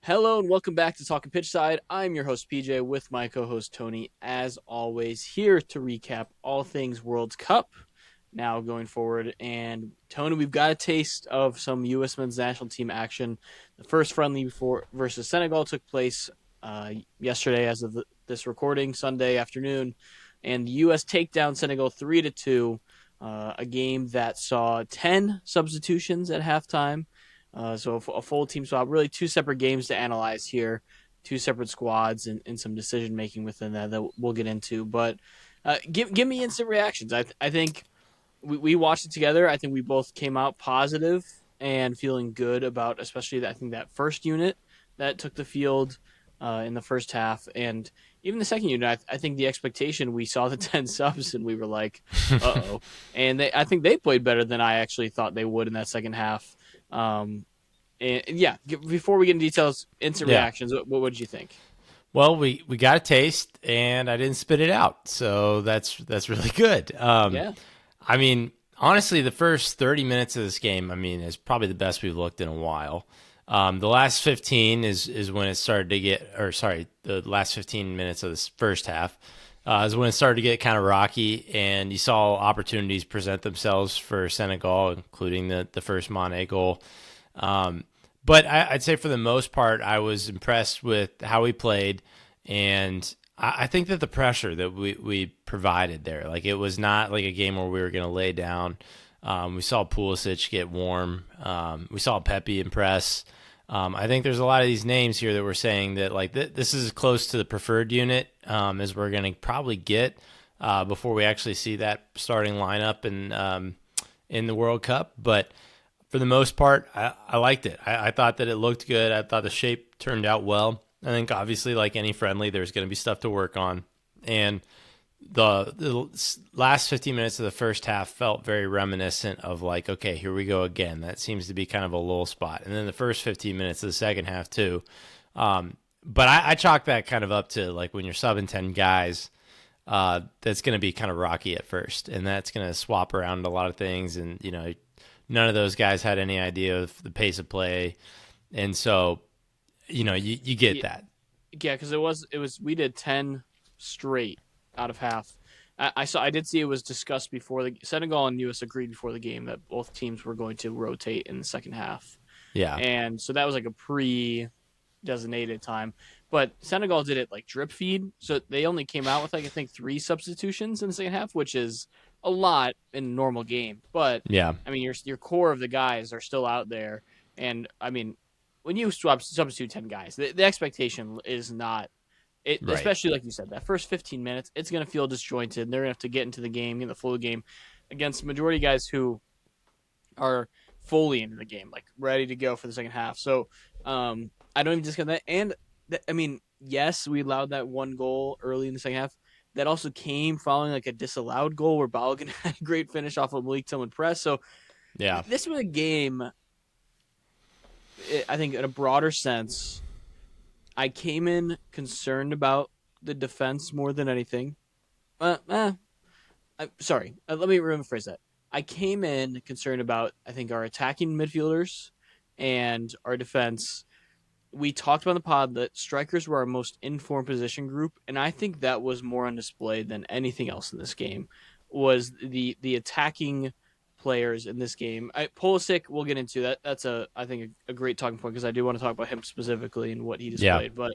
Hello and welcome back to Talkin Pitch Side. I'm your host PJ with my co-host Tony, as always, here to recap all things World Cup now going forward. And Tony, we've got a taste of some U.S. men's national team action. The first friendly versus Senegal took place yesterday, as of this recording, Sunday afternoon, and the U.S. take down Senegal 3-2. A game that saw 10 substitutions at halftime. So a full team swap, really two separate games to analyze here, two separate squads, and some decision making within that we'll get into. But give me instant reactions. I think we watched it together. I think we both came out positive and feeling good about, especially I think that first unit that took the field in the first half, and even the second unit. I think the expectation, we saw the 10 subs and we were like, uh oh, and I think they played better than I actually thought they would in that second half. And yeah, before we get into details, instant Yeah. reactions. What did you think? Well, we got a taste, and I didn't spit it out, so that's really good. Yeah, I mean, honestly, the first 30 minutes of this game, I mean, is probably the best we've looked in a while. The last 15 is when it started to get, or sorry, the last 15 minutes of this first half is when it started to get kind of rocky, and you saw opportunities present themselves for Senegal, including the first Mane goal. But I'd say for the most part, I was impressed with how we played, and I think that the pressure that we provided there, like it was not like a game where we were going to lay down. We saw Pulisic get warm. We saw Pepe impress. I think there's a lot of these names here that we're saying that like this is as close to the preferred unit as we're going to probably get before we actually see that starting lineup in the World Cup. But for the most part, I liked it. I thought that it looked good. I thought the shape turned out well. I think obviously, like any friendly, there's going to be stuff to work on. And the last 15 minutes of the first half felt very reminiscent of like, okay, here we go again. That seems to be kind of a lull spot. And then the first 15 minutes of the second half too. But I chalk that kind of up to like when you're subbing 10 guys, that's going to be kind of rocky at first. And that's going to swap around a lot of things. And, you know, none of those guys had any idea of the pace of play. And so, you know, you get yeah, that. yeah. Because it was we did 10 straight out of half. I did see it was discussed before the Senegal and US agreed before the game that both teams were going to rotate in the second half, Yeah. and so that was like a pre-designated time. But Senegal did it like drip feed, so they only came out with like I think three substitutions in the second half, which is a lot in a normal game. But Yeah. I mean, your core of the guys are still out there, and I mean, when you substitute 10 guys, the expectation is not it, Right. especially like you said, that first 15 minutes, it's going to feel disjointed. And they're going to have to get into the game, in the flow of the game, against the majority of guys who are fully into the game, like ready to go for the second half. So I don't even discount that. And I mean, yes, we allowed that one goal early in the second half. That also came following like a disallowed goal where Balogun had a great finish off of Malik Tillman press. So Yeah. this was a game, I think, in a broader sense. I came in concerned about the defense more than anything. Sorry. Let me rephrase that. I came in concerned about, I think, our attacking midfielders and our defense. We talked about in the pod that strikers were our most informed position group, and I think that was more on display than anything else in this game. Was the attacking players in this game? Pulisic, we'll get into that. That's I think a great talking point because I do want to talk about him specifically and what he Yeah. displayed. But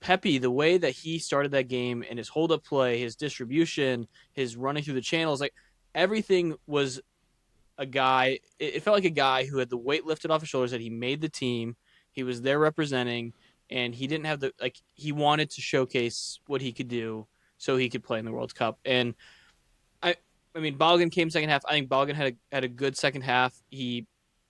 Pepe, the way that he started that game and his hold up play, his distribution, his running through the channels, like everything was a guy. It felt like a guy who had the weight lifted off his shoulders, that he made the team. He was there representing, and he didn't have the like. He wanted to showcase what he could do so he could play in the World Cup. And I, I mean, Balogun came second half. I think Balogun had a good second half. He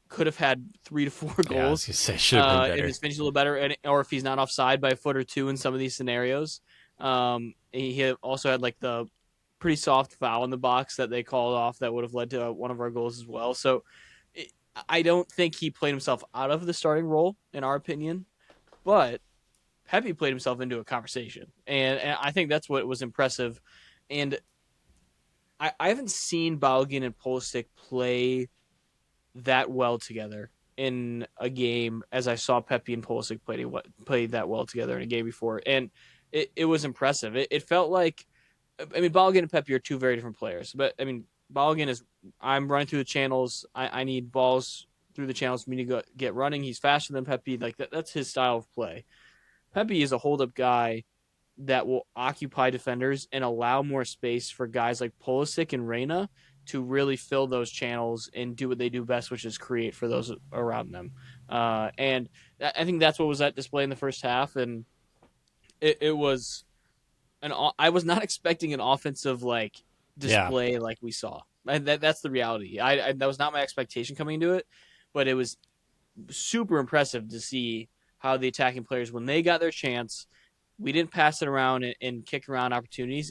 could have had 3 to 4 Yeah. I was goals going to say, should have been if better. his finish a little better, or if he's not offside by a foot or two in some of these scenarios. He also had like the pretty soft foul in the box that they called off that would have led to one of our goals as well. So I don't think he played himself out of the starting role, in our opinion, but Pepe played himself into a conversation, and I think that's what was impressive. And I haven't seen Balogun and Pulisic play that well together in a game as I saw Pepe and Pulisic played that well together in a game before, and it was impressive. It felt like, I mean, Balogun and Pepe are two very different players, but I mean, Balogun is, I'm running through the channels. I need balls through the channels for me to get running. He's faster than Pepe. Like that's his style of play. Pepe is a hold up guy that will occupy defenders and allow more space for guys like Pulisic and Reyna to really fill those channels and do what they do best, which is create for those around them. And I think that's what was at display in the first half, and it was I was not expecting an offensive like Yeah. display like we saw. That's the reality. That was not my expectation coming into it, but it was super impressive to see how the attacking players, when they got their chance, we didn't pass it around and kick around opportunities.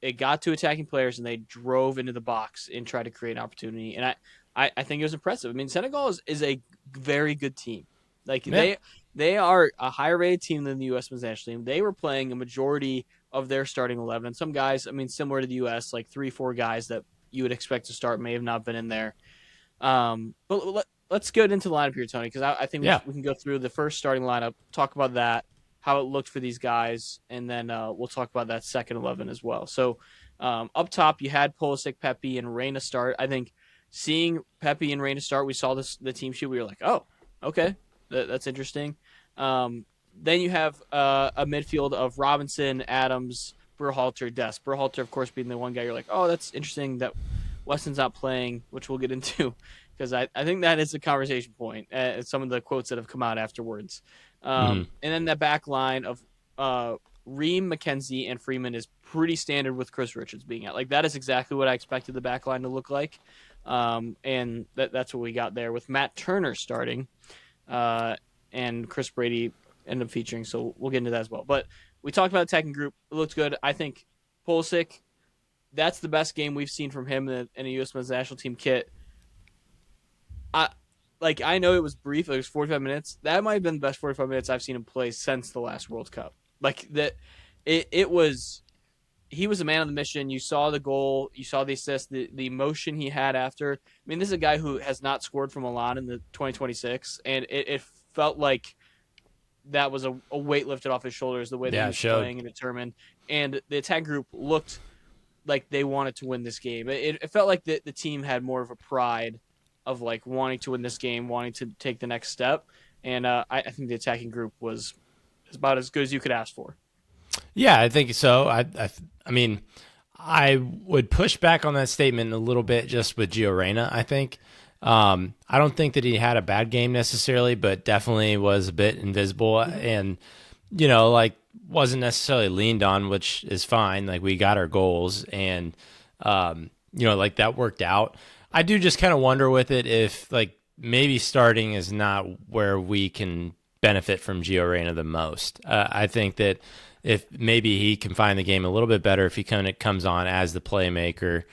It got to attacking players and they drove into the box and tried to create an opportunity. And I think it was impressive. I mean, Senegal is a very good team. Like Yeah. they are a higher rated team than the U.S. men's national team. They were playing a majority of their starting 11. And some guys, I mean, similar to the U.S., like 3-4 guys that you would expect to start may have not been in there. But let's get into the lineup here, Tony, because I think Yeah. we can go through the first starting lineup, talk about that, how it looked for these guys, and then we'll talk about that second 11 as well. So up top, you had Pulisic, Pepe, and Reyna start. I think seeing Pepe and Reyna start, we saw the team sheet. We were like, oh, okay, that's interesting. Then you have a midfield of Robinson, Adams, Berhalter, Dest. Berhalter, of course, being the one guy you're like, oh, that's interesting that Weston's not playing, which we'll get into because I think that is a conversation point. Some of the quotes that have come out afterwards. Hmm. And then that back line of Ream, McKenzie, and Freeman is pretty standard with Chris Richards being out. Like that is exactly what I expected the back line to look like. And that's what we got there with Matt Turner starting, and Chris Brady ended up featuring. So we'll get into that as well. But we talked about attacking group. It looked good. I think Pulisic, that's the best game we've seen from him in a U.S. men's national team kit. I I know it was brief. It was 45 minutes. That might have been the best 45 minutes I've seen him play since the last World Cup. Like that, it was. He was a man on the mission. You saw the goal. You saw the assist. The emotion he had after. I mean, this is a guy who has not scored from Milan in the 2026, and it felt like that was a weight lifted off his shoulders. The way that he Yeah. It was showed. playing and determined, and the attack group looked like they wanted to win this game. It felt like the team had more of a pride of like wanting to win this game, wanting to take the next step. And I think the attacking group was about as good as you could ask for. Yeah, I think so. I mean, I would push back on that statement a little bit just with Gio Reyna, I think. I don't think that he had a bad game necessarily, but definitely was a bit invisible and, like wasn't necessarily leaned on, which is fine. Like we got our goals and, like that worked out. I do just kind of wonder with it if like maybe starting is not where we can benefit from Gio Reyna the most. I think that if maybe he can find the game a little bit better if he kind of comes on as the playmaker,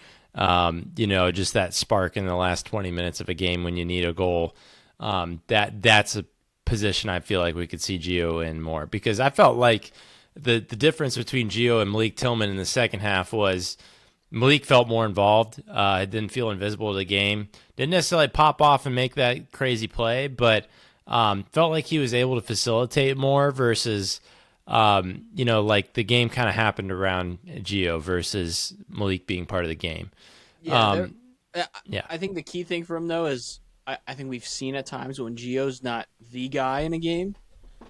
just that spark in the last 20 minutes of a game when you need a goal. That's a position I feel like we could see Gio in more because I felt like the difference between Gio and Malik Tillman in the second half was Malik felt more involved. Didn't feel invisible to the game. Didn't necessarily pop off and make that crazy play, but felt like he was able to facilitate more versus, like the game kind of happened around Gio versus Malik being part of the game. Yeah, Um, yeah, I think the key thing for him though is I think we've seen at times when Gio's not the guy in a game,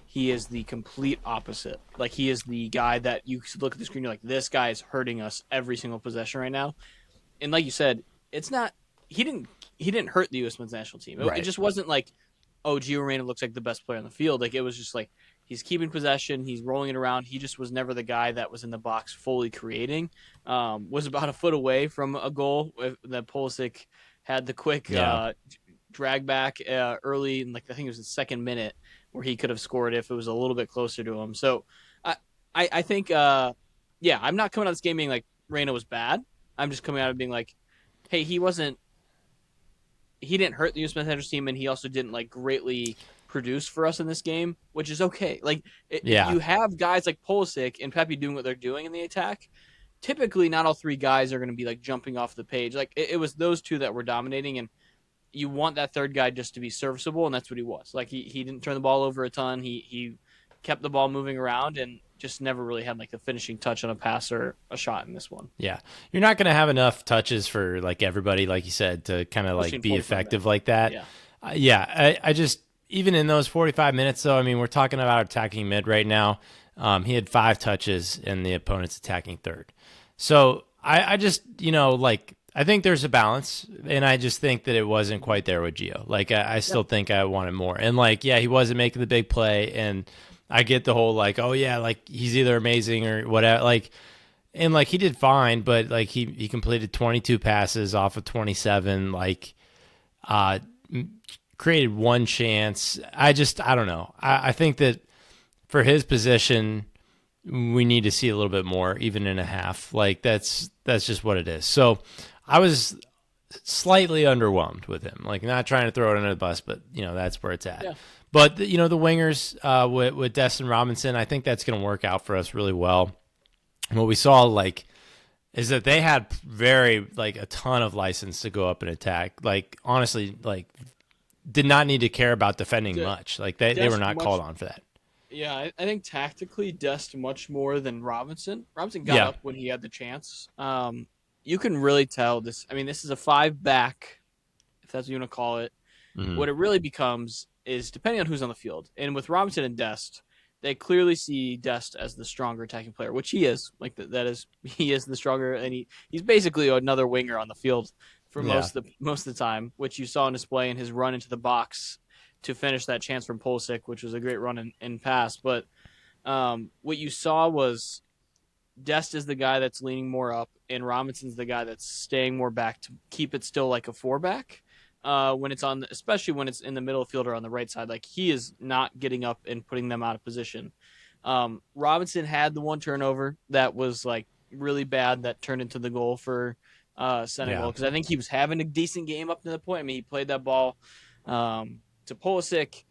he is the complete opposite. Like he is the guy that you look at the screen, you're like, this guy is hurting us every single possession right now. And like you said, it's not he didn't he didn't hurt the U.S. men's national team. It right. just wasn't like, oh, Gio Reyna looks like the best player on the field. Like it was just like he's keeping possession, he's rolling it around. He just was never the guy that was in the box fully creating. Was about a foot away from a goal that Pulisic had the quick Yeah. drag back early, in like I think it was the second minute where he could have scored if it was a little bit closer to him. So I think yeah, I'm not coming out of this game being like Reyna was bad. I'm just coming out of being like, hey, he didn't hurt the U.S. men's national team, and he also didn't like greatly produce for us in this game, which is okay. Like if Yeah. you have guys like Pulisic and Pepe doing what they're doing in the attack, typically not all three guys are going to be like jumping off the page. Like it was those two that were dominating, and you want that third guy just to be serviceable, and that's what he was. Like he didn't turn the ball over a ton. He kept the ball moving around and just never really had like the finishing touch on a pass or a shot in this one, Yeah. You're not going to have enough touches for like everybody, like you said, to kind of especially like in be 45 effective minutes. like that. Yeah, Yeah. I just, even in those 45 minutes, though, I mean, we're talking about attacking mid right now. He had 5 touches in the opponent's attacking third. So I just, like, I think there's a balance, and I just think that it wasn't quite there with Gio. Like, I yeah, still think I wanted more. And, like, yeah, he wasn't making the big play, and I get the whole, like, oh, yeah, like, he's either amazing or whatever. Like, and like he did fine, but like he completed 22 passes off of 27. Like, uh, created one chance. I don't know. I think that for his position, we need to see a little bit more, even in a half. Like that's just what it is. So I was slightly underwhelmed with him. Like, not trying to throw it under the bus, but that's where it's at. yeah. But the wingers with Destin Robinson, I think that's going to work out for us really well. And what we saw, like, is that they had very, like, a ton of license to go up and attack. Like, honestly, like, did not need to care about defending De- much. Like, they were Dest not called much. on for that. Yeah, I think tactically Dest much more than Robinson. Robinson got Yeah. up when he had the chance. You can really tell this. I mean, this is a five back, if that's what you want to call it. Hmm. What it really becomes is depending on who's on the field. And with Robinson and Dest, they clearly see Dest as the stronger attacking player, which he is. Like that is he is the stronger, and he's basically another winger on the field for Yeah. most of the time, which you saw on display in his run into the box to finish that chance from Pulisic, which was a great run and pass. But what you saw was Dest is the guy that's leaning more up, and Robinson's the guy that's staying more back to keep it still like a four back. When it's on, especially when it's in the middle field or on the right side, like he is not getting up and putting them out of position. Robinson had the one turnover that was like really bad that turned into the goal for Senegal Yeah. because I think he was having a decent game up to the point. I mean, he played that ball to Pulisic.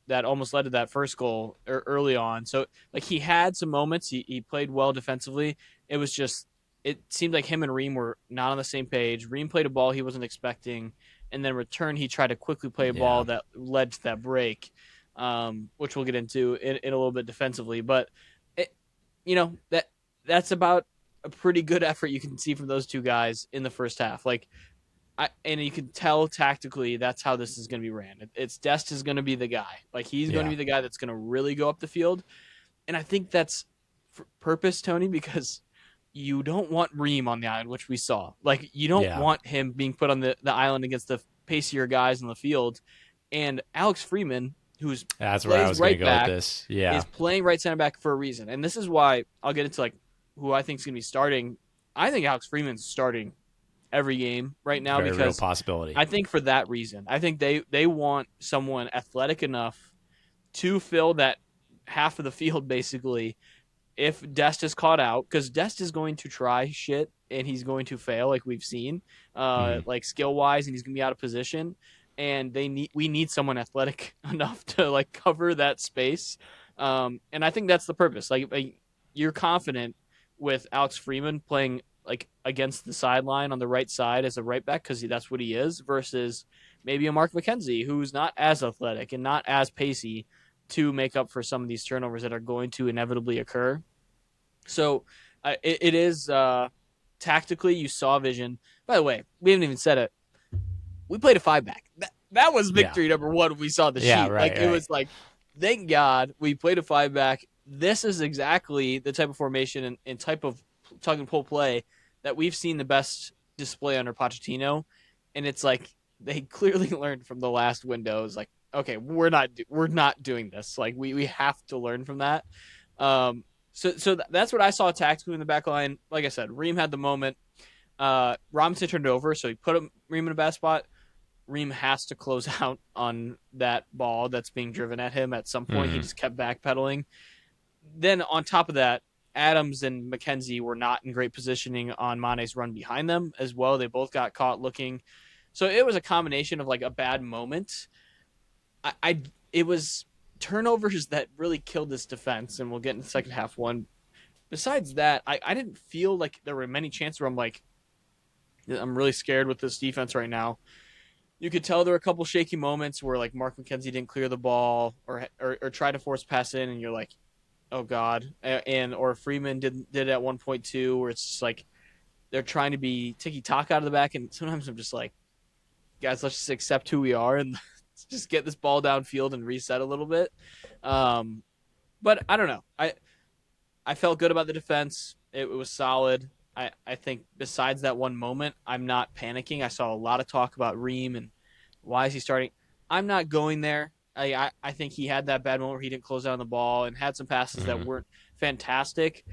That almost led to that first goal early on. So like he had some moments. He played well defensively. It was just it seemed like him and Ream were not on the same page. Ream played a ball he wasn't expecting, and then return he tried to quickly play a ball Yeah. that led to that break, which we'll get into in a little bit defensively. But it, that's about a pretty good effort you can see from those two guys in the first half. Like and you can tell tactically that's how this is going to be ran. It's Dest is going to be the guy. Like he's going to Yeah. be the guy that's going to really go up the field, and I think that's for purpose, Tony, because you don't want Ream on the island, which we saw. Like you don't Yeah. want him being put on the island against the pacier guys on the field, and Alex Freeman, who's That's where I plays was going to right go with back, this. Yeah. is playing right center back for a reason, and this is why I'll get into like who I think is going to be starting. I think Alex Freeman's starting every game right now Very real because possibility. I think for that reason. I think they want someone athletic enough to fill that half of the field basically if Dest is caught out because Dest is going to try shit and he's going to fail like we've seen Hmm. like skill wise and he's going to be out of position and we need someone athletic enough to like cover that space and I think that's the purpose like you're confident with Alex Freeman playing like against the sideline on the right side as a right back because that's what he is versus maybe a Mark McKenzie who's not as athletic and not as pacey to make up for some of these turnovers that are going to inevitably occur. So it is tactically you saw vision. By the way, we haven't even said it. We played a five back. That was Yeah. victory number one. We saw the Yeah. sheet. Right. Like it Right. was like, thank God we played a five back. This is exactly the type of formation and type of tug and pull play that we've seen the best display under Pochettino. And it's like they clearly learned from the last window. It's like, okay, we're not doing this. Like we have to learn from that. So that's what I saw tactically in the back line. Like I said, Ream had the moment. Robinson turned over, so he put Ream in a bad spot. Ream has to close out on that ball that's being driven at him at some point. He Hmm. just kept backpedaling. Then on top of that, Adams and McKenzie were not in great positioning on Mane's run behind them as well. They both got caught looking. So it was a combination of like a bad moment. It was turnovers that really killed this defense, and we'll get in the second half one. Besides that, I didn't feel like there were many chances where I'm like, I'm really scared with this defense right now. you could tell there were a couple shaky moments where like Mark McKenzie didn't clear the ball or try to force pass in, and you're like, oh god, and or Freeman did it at 1.2 where it's just like they're trying to be tiki taka out of the back, and sometimes I'm just like, guys, let's just accept who we are and just get this ball downfield and reset a little bit. Um, but I don't know. I felt good about the defense. It was solid. I think besides that one moment, I'm not panicking. I saw a lot of talk about Ream and why is he starting. I'm not going there. I think he had that bad moment where he didn't close down the ball and had some passes that Mm-hmm. weren't fantastic.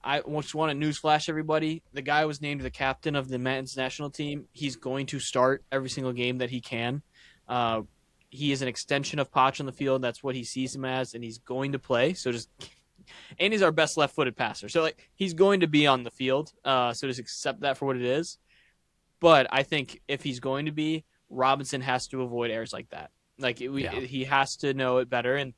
I just want to newsflash everybody. The guy was named the captain of the men's national team. He's going to start every single game that he can. Uh, he is an extension of Poch on the field. That's what he sees him as, and he's going to play. So just and he's our best left-footed passer. So like he's going to be on the field. So just accept that for what it is. But I think if he's going to be, Robinson has to avoid errors like that. Yeah. He has to know it better. And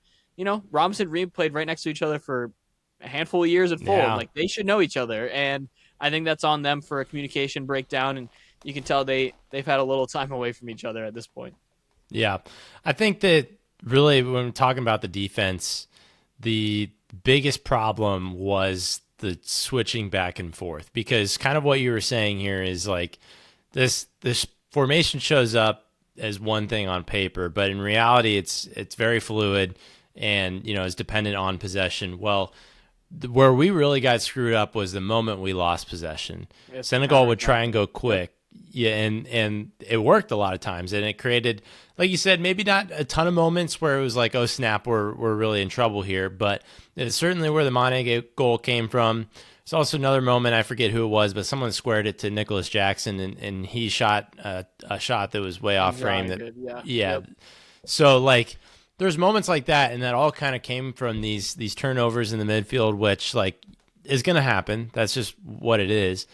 Robinson and Reed played right next to each other for a handful of years at Fulham. Yeah. Like they should know each other. And I think that's on them for a communication breakdown. And you can tell they've had a little time away from each other at this point. Yeah. I think that really when we're talking about the defense, the biggest problem was the switching back and forth because kind of what you were saying here is like this formation shows up as one thing on paper, but in reality it's very fluid and is dependent on possession. Well, where we really got screwed up was the moment we lost possession. It's the Senegal counter would try attack. and go Yep. quick. Yeah, and it worked a lot of times, and it created, like you said, maybe not a ton of moments where it was like, oh snap, we're really in trouble here, but it's certainly where the Mane goal came from. It's also another moment, I forget who it was, but someone squared it to Nicholas Jackson, and he shot a shot that was way off frame. Exactly. That Good. Yeah. yeah, Yep. so like there's moments like that, and that all kind of came from these turnovers in the midfield, which like is going to happen. That's just what it is.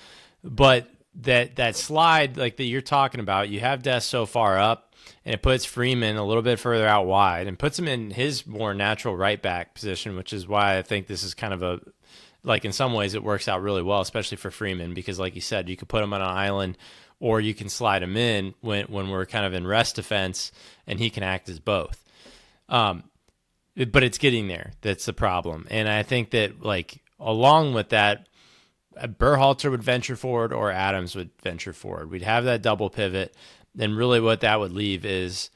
But that slide like that you're talking about, you have Des so far up, and it puts Freeman a little bit further out wide, and puts him in his more natural right back position, which is why I think this is kind of a like in some ways it works out really well, especially for Freeman, because like you said, you could put him on an island or you can slide him in when we're kind of in rest defense, and he can act as both. Um, but it's getting there. That's the problem. And I think that like along with that, Berhalter would venture forward or Adams would venture forward. We'd have that double pivot. Then really what that would leave is,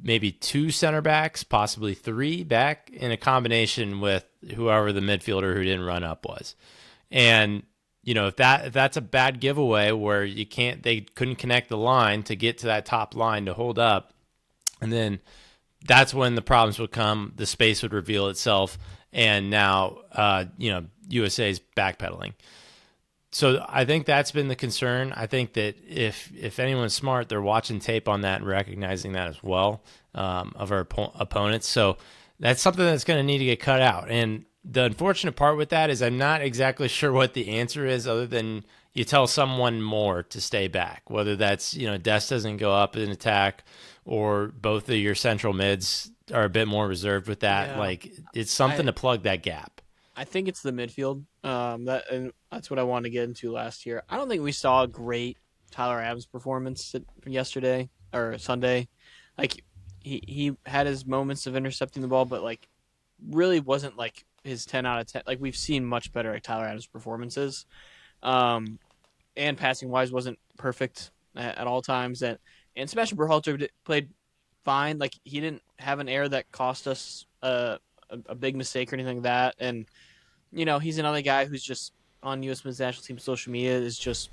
maybe two center backs, possibly three back in a combination with whoever the midfielder who didn't run up was. And if that's a bad giveaway where they couldn't connect the line to get to that top line to hold up, and then that's when the problems would come. The space would reveal itself, and now USA's backpedaling. So I think that's been the concern. I think that if anyone's smart, they're watching tape on that and recognizing that as well of our opponents. So that's something that's going to need to get cut out. And the unfortunate part with that is I'm not exactly sure what the answer is, other than you tell someone more to stay back. Whether that's Des doesn't go up in attack, or both of your central mids are a bit more reserved with that. Yeah. Like it's something I to plug that gap. I think it's the midfield. And that's what I wanted to get into last year. I don't think we saw a great Tyler Adams performance from yesterday or Sunday. Like he had his moments of intercepting the ball, but like really wasn't like his 10 out of 10. Like we've seen much better at Tyler Adams performances. Um, and passing wise wasn't perfect at all times. And Sebastian Berhalter played fine. Like he didn't have an error that cost us a big mistake or anything like that. And he's another guy who's just on USMNT national team social media is just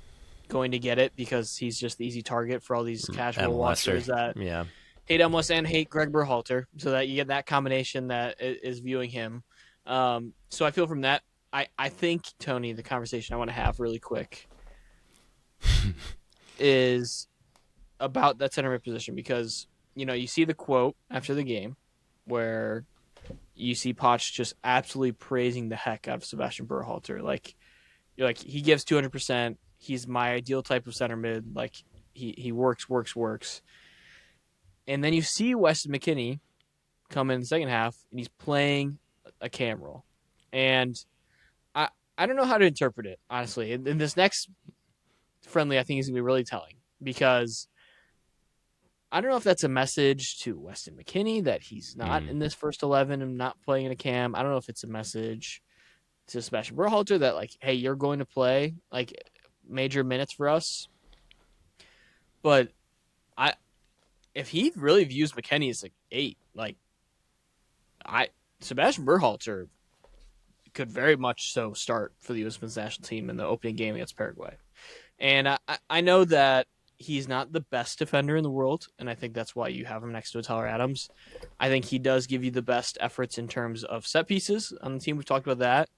going to get it because he's just the easy target for all these casual MLSer. watchers that Yeah. hate MLS and hate Greg Berhalter, so that you get that combination that is viewing him. So I feel from that, I think, Tony, the conversation I want to have really quick is about that center mid position because, you see the quote after the game where you see Poch just absolutely praising the heck out of Sebastian Berhalter. Like, you're like, he gives 200%. He's my ideal type of center mid. Like, he works, works, works. And then you see Weston McKennie come in the second half, and he's playing a cam role. And I don't know how to interpret it, honestly. In this next friendly, I think is going to be really telling because I don't know if that's a message to Weston McKennie that he's not Mm. in this first 11 and not playing in a cam. I don't know if it's a message to Sebastian Berhalter that like, hey, you're going to play like major minutes for us. But I, if he really views McKennie as like 8, like I Sebastian Berhalter could very much so start for the U.S. men's national team in the opening game against Paraguay. And I know that he's not the best defender in the world, and I think that's why you have him next to a Tyler Adams. I think he does give you the best efforts in terms of set pieces on the team. We've talked about that,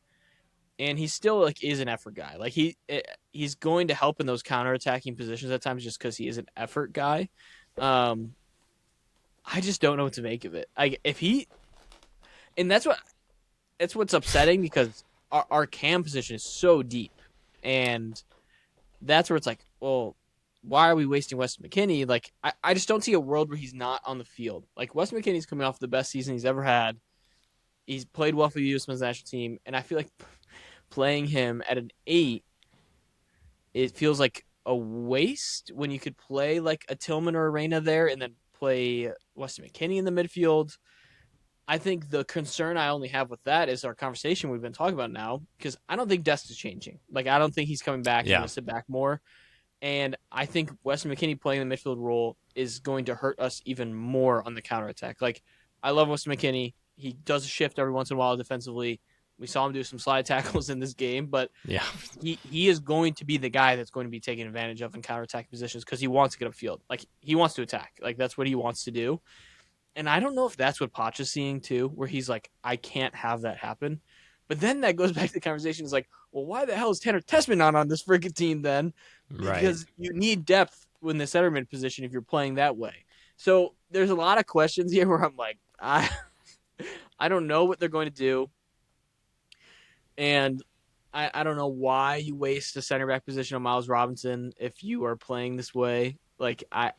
and he still like is an effort guy. Like he's going to help in those counterattacking positions at times just because he is an effort guy. Um, I just don't know what to make of it. Like if he, and that's what's upsetting because our cam position is so deep, and that's where it's like, well, why are we wasting Weston McKennie? Like, I just don't see a world where he's not on the field. Like, Weston McKennie's coming off the best season he's ever had. He's played well for the U.S. men's national team, and I feel like playing him at an 8, it feels like a waste when you could play like a Tillman or a Reyna there and then play Weston McKennie in the midfield. I think the concern I only have with that is our conversation we've been talking about now, because I don't think Dest is changing. Like, I don't think he's coming back and going Yeah. to sit back more. And I think Weston McKennie playing the midfield role is going to hurt us even more on the counterattack. Like, I love Weston McKennie. He does a shift every once in a while defensively. We saw him do some slide tackles in this game, but Yeah. he is going to be the guy that's going to be taken advantage of in counterattack positions because he wants to get upfield. Like, he wants to attack. Like, that's what he wants to do. And I don't know if that's what Poch is seeing too, where he's like, I can't have that happen. But then that goes back to the conversation. Is like, well, why the hell is Tanner Tessman not on this freaking team then? Right. Because you need depth in the centerman position if you're playing that way. So there's a lot of questions here where I'm like, I don't know what they're going to do, and I don't know why you waste a center back position on Miles Robinson if you are playing this way. Like And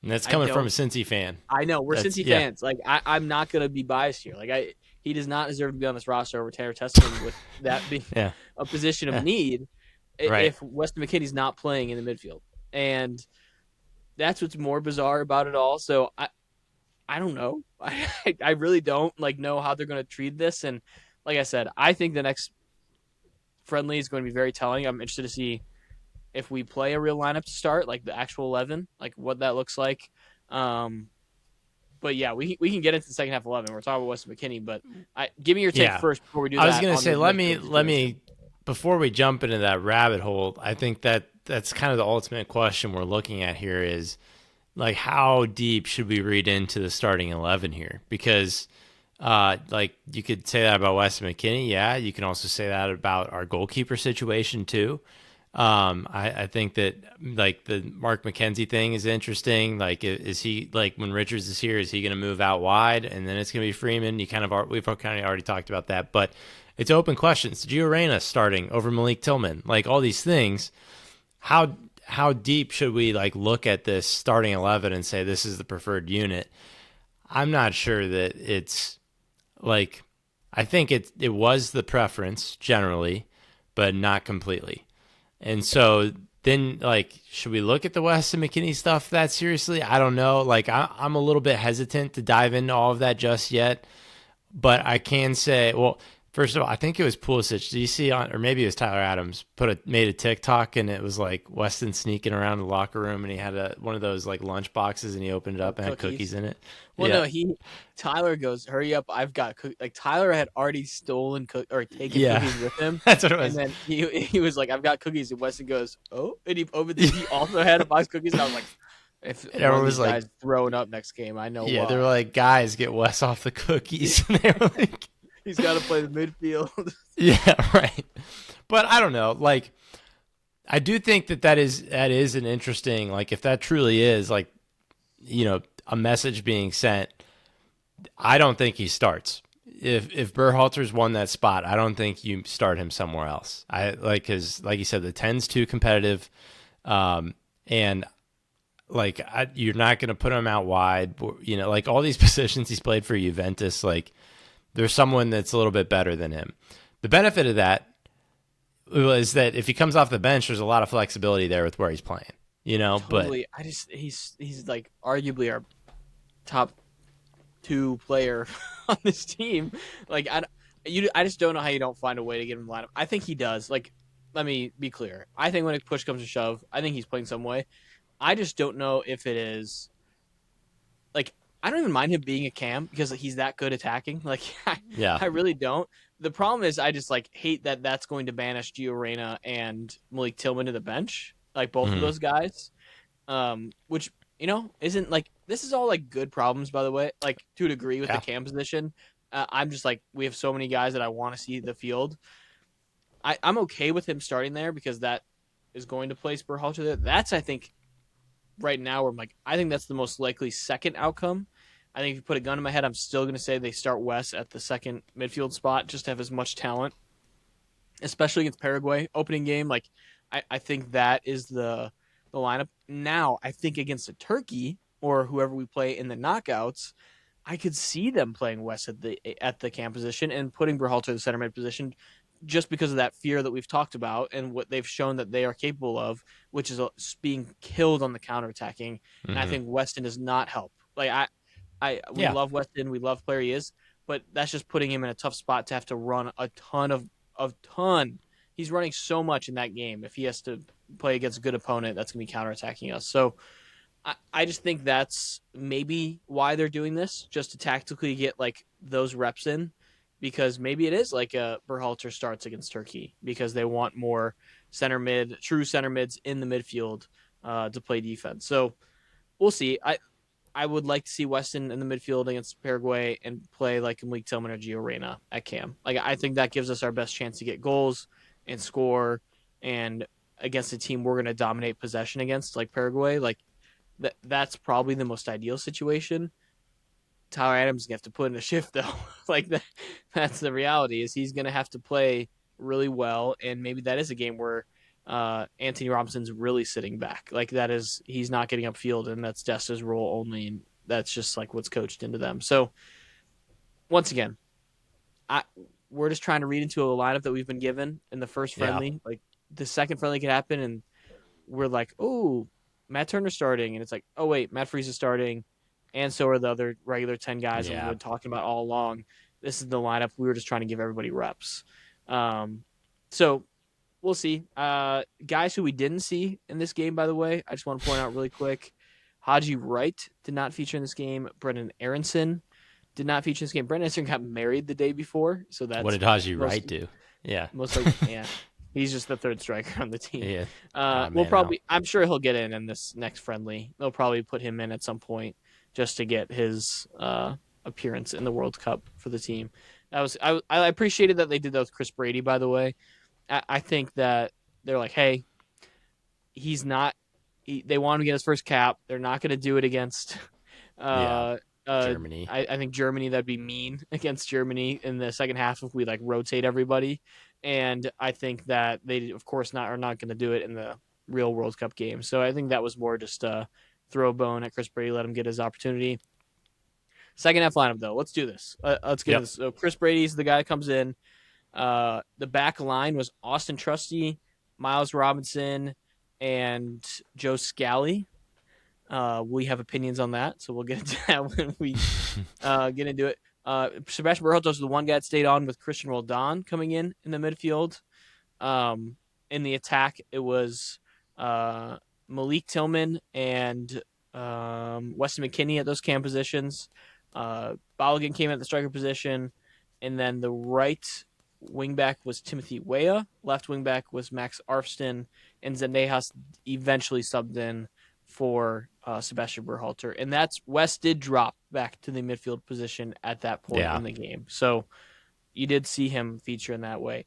that's I coming from a don't. Cincy fan. I know we're That's Cincy yeah. fans. Like I'm not gonna be biased here. He does not deserve to be on this roster over Tanner Tessman with that being Yeah. a position of Yeah. need. Right. If Weston McKinney's not playing in the midfield, and that's what's more bizarre about it all. So I don't know. I really don't like know how they're going to treat this. And like I said, I think the next friendly is going to be very telling. I'm interested to see if we play a real lineup to start, like the actual 11, like what that looks like. Um, but yeah, we can get into the second half 11. We're talking about Weston McKennie, but give me your take Yeah. first before we do I was that gonna on say the let midfield me before we jump into that rabbit hole, I think that's kind of the ultimate question we're looking at here is like how deep should we read into the starting 11 here? Because like you could say that about Weston McKennie, yeah. You can also say that about our goalkeeper situation too. I think that like the Mark McKenzie thing is interesting. Like, is he like when Richards is here, is he going to move out wide and then it's going to be Freeman? We've kind of already talked about that, but it's open questions. Gio Reyna starting over Malik Tillman, like all these things. How deep should we like look at this starting 11 and say this is the preferred unit? I'm not sure that it's like I think it was the preference generally, but not completely. And so then, like, should we look at the Weston McKennie stuff that seriously? I don't know. Like, I'm a little bit hesitant to dive into all of that just yet. But I can say, well, first of all, I think it was Pulisic. Do you see on, or maybe it was Tyler Adams, made a TikTok and it was like Weston sneaking around the locker room and he had one of those like lunch boxes and he opened it up and had cookies in it. Well, Yeah, no, Tyler goes, "Hurry up! I've got like Tyler had already stolen or taken yeah, cookies with him, that's what it and was. then he was like, "I've got cookies," and Weston goes, "Oh," and he opened this. He also had a box of cookies, and I was like, "If And one of everyone these was like, guys throwing up next game, I know yeah, they were why. like, guys, get Wes off the cookies. And they were like, He's got to play the midfield." yeah, right. But I don't know. Like, I do think that is an interesting, like, if that truly is like, a message being sent. I don't think he starts. If Berhalter's won that spot, I don't think you start him somewhere else. I like because like you said, the 10's too competitive, and like you're not going to put him out wide. Like all these positions he's played for Juventus, like there's someone that's a little bit better than him. The benefit of that was that if he comes off the bench, there's a lot of flexibility there with where he's playing. But totally. He's like arguably our top two player on this team. Like I just don't know how you don't find a way to get him lineup. I think he does. Like, let me be clear. I think when a push comes to shove, I think he's playing some way. I just don't know if it is like I don't even mind him being a cam because he's that good attacking. Like yeah. I really don't. The problem is I just like hate that that's going to banish Gio Reyna and Malik Tillman to the bench, like both of Hmm. those guys. Which isn't like this is all like good problems by the way. Like to a degree with the Yeah. cam position, I'm just like we have so many guys that I want to see the field. I'm okay with him starting there because that is going to place Berhalter there. That's I think right now where I'm like, I think that's the most likely second outcome. I think if you put a gun in my head, I'm still going to say they start Wes at the second midfield spot just to have as much talent, especially against Paraguay opening game. Like, I think that is the lineup. Now, I think against a Turkey or whoever we play in the knockouts, I could see them playing Wes at the cam position and putting Berhalter in the center mid position just because of that fear that we've talked about and what they've shown that they are capable of, which is being killed on the counterattacking. And I Hmm. think Weston does not help. Like we Yeah. love Weston, we love player he is, but that's just putting him in a tough spot to have to run a ton of ton. He's running so much in that game. If he has to play against a good opponent, that's gonna be counterattacking us. So I just think that's maybe why they're doing this, just to tactically get like those reps in, because maybe it is like a Berhalter starts against Turkey because they want more true center mids in the midfield to play defense. So we'll see. I would like to see Weston in the midfield against Paraguay and play like Malik Tillman or Gio Reyna at Cam. Like I think that gives us our best chance to get goals and score, and against a team we're going to dominate possession against, like Paraguay. Like that's probably the most ideal situation. Tyler Adams is gonna have to put in a shift though. like that's the reality is he's gonna have to play really well, and maybe that is a game where Anthony Robinson's really sitting back. Like that is he's not getting upfield, and that's Desta's role only, and that's just like what's coached into them. So once again, I we're just trying to read into a lineup that we've been given in the first Yeah. friendly. Like the second friendly could happen, and we're like, oh, Matt Turner's starting, and it's like, oh wait, Matt Freese is starting, and so are the other regular 10 guys that we've Yeah. been talking about all along. This is the lineup. We were just trying to give everybody reps. Um, so we'll see. Guys who we didn't see in this game, by the way, I just want to point out really quick. Haji Wright did not feature in this game. Brendan Aronson did not feature in this game. Brendan Aronson got married the day before, so What that's did Haji most Wright do? Yeah. most like yeah, he's just the third striker on the team. Yeah. Oh We'll man. No. probably I'm sure he'll get in this next friendly. They'll probably put him in at some point just to get his appearance in the World Cup for the team. I appreciated that they did that with Chris Brady. By the way, I think that they're like, hey, he's not. They want him to get his first cap. They're not going to do it against. Yeah. Uh, uh, Germany. I think Germany, that'd be mean against Germany in the second half if we like rotate everybody, and I think that they of course not are not going to do it in the real World Cup game. So I think that was more just throw a bone at Chris Brady, let him get his opportunity. Second half lineup though, let's do this. Let's get into Yep. this. So Chris Brady's the guy that comes in. The back line was Austin Trusty, Miles Robinson, and Joe Scally. We have opinions on that, so we'll get into that when we get into it. Sebastian Berhalter was the one guy that stayed on with Christian Roldan coming in the midfield. Um, in the attack, it was Malik Tillman and Weston McKinney at those cam positions. Balogun came at the striker position, and then the right wingback was Timothy Weah. Left wingback was Max Arfston, and Zendejas eventually subbed in for Sebastian Berhalter. And that's West did drop back to the midfield position at that point Yeah. in the game. So you did see him feature in that way.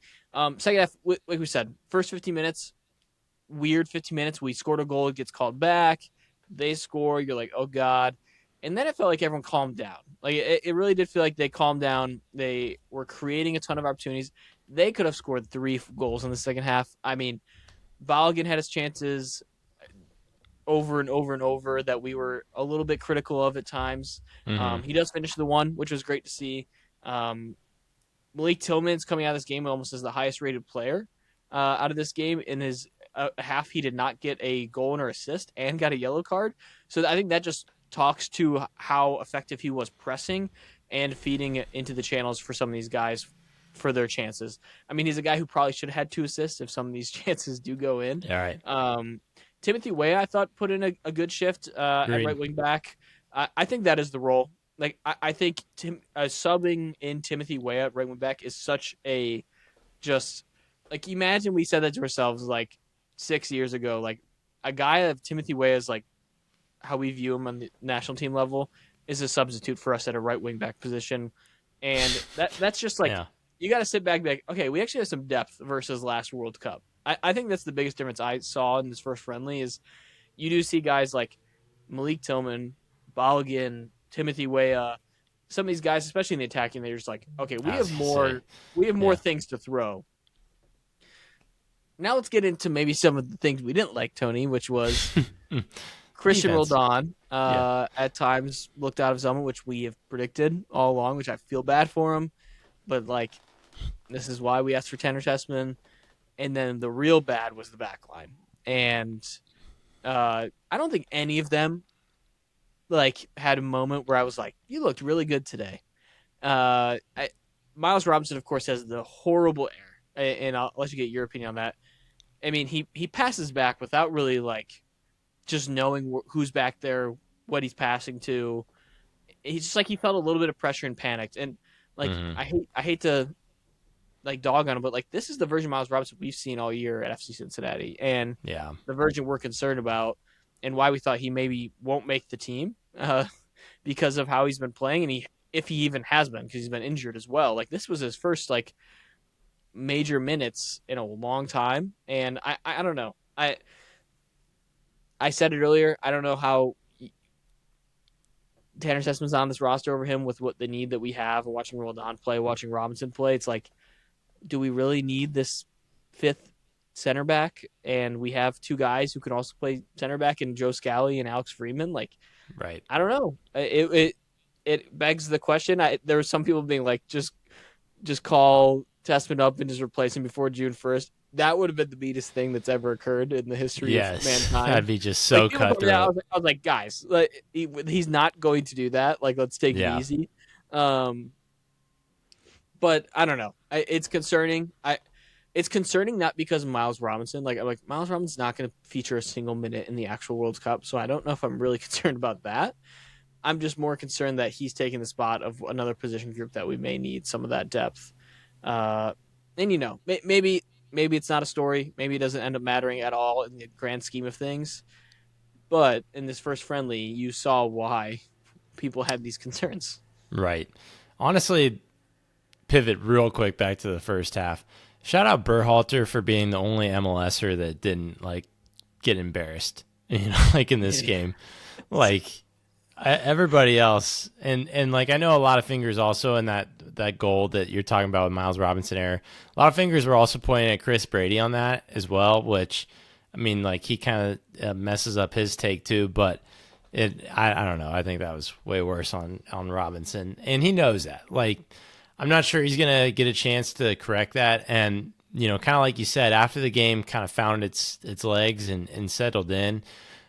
Second half, like we said, first 15 minutes, weird 15 minutes. We scored a goal, it gets called back. They score, you're like, oh God. And then it felt like everyone calmed down. Like it really did feel like they calmed down. They were creating a ton of opportunities. They could have scored 3 goals in the second half. I mean, Balogun had his chances over and over and over that we were a little bit critical of at times. Hmm. He does finish the one, which was great to see. Malik Tillman's coming out of this game almost as the highest rated player out of this game in his a half he did not get a goal or assist and got a yellow card. So I think that just talks to how effective he was pressing and feeding it into the channels for some of these guys for their chances. I mean, he's a guy who probably should have had 2 assists if some of these chances do go in. All right. Timothy Weah, I thought, put in a good shift at Agreed. right wing back. I think that is the role. Like I think subbing in Timothy Weah at right wing back is such a just like imagine we said that to ourselves like 6 years ago. Like a guy of Timothy Weah is like how we view him on the national team level is a substitute for us at a right wing back position, and that's just like Yeah. you got to sit back and be like, okay, we actually have some depth versus last World Cup. I think that's the biggest difference I saw in this first friendly is you do see guys like Malik Tillman, Balogun, Timothy Weah, some of these guys, especially in the attacking, they're just like, okay, I was gonna say. we have more Yeah. things to throw. Now let's get into maybe some of the things we didn't like, Tony, which was Christian Defense. Roldan Yeah. at times looked out of zone, which we have predicted all along, which I feel bad for him. But like, this is why we asked for Tanner Tessman. And then the real bad was the back line. And I don't think any of them like had a moment where I was like, you looked really good today. Miles Robinson, of course, has the horrible error, and I'll let you get your opinion on that. I mean, he passes back without really like just knowing who's back there, what he's passing to. He's just like he felt a little bit of pressure and panicked, and like Hmm. I hate to like dog on him, but like this is the version of Miles Robinson we've seen all year at FC Cincinnati, and Yeah. the version we're concerned about, and why we thought he maybe won't make the team because of how he's been playing, and if he even has been because he's been injured as well. Like this was his first like major minutes in a long time, and I don't know. I said it earlier. I don't know how Tanner Tessman's on this roster over him with what the need that we have. And watching Roldan play, watching Robinson play, it's like, do we really need this fifth center back? And we have 2 guys who can also play center back in Joe Scally and Alex Freeman. Like, Right. I don't know. It begs the question. There were some people being like, just call Testament up and just replace him before June 1st. That would have been the meanest thing that's ever occurred in the history of Yes. That'd mankind. be just Like so people told me that, cutthroat. I was like, guys, like, he's not going to do that. Like, let's take it Yeah. easy. But I don't know. It's concerning. It's concerning not because of Miles Robinson. Like I'm like Miles Robinson's not going to feature a single minute in the actual World Cup, so I don't know if I'm really concerned about that. I'm just more concerned that he's taking the spot of another position group that we may need some of that depth. And maybe it's not a story. Maybe it doesn't end up mattering at all in the grand scheme of things. But in this first friendly, you saw why people had these concerns. Right. Honestly, pivot real quick back to the first half. Shout out Berhalter for being the only MLSer that didn't like get embarrassed. Like in this game, like everybody else, and like I know a lot of fingers also in that goal that you're talking about with Miles Robinson error. A lot of fingers were also pointing at Chris Brady on that as well, which I mean, like he kind of messes up his take too, but. I don't know. I think that was way worse on Robinson, and he knows that. Like, I'm not sure he's gonna get a chance to correct that. And kind of like you said, after the game kind of found its legs and settled in,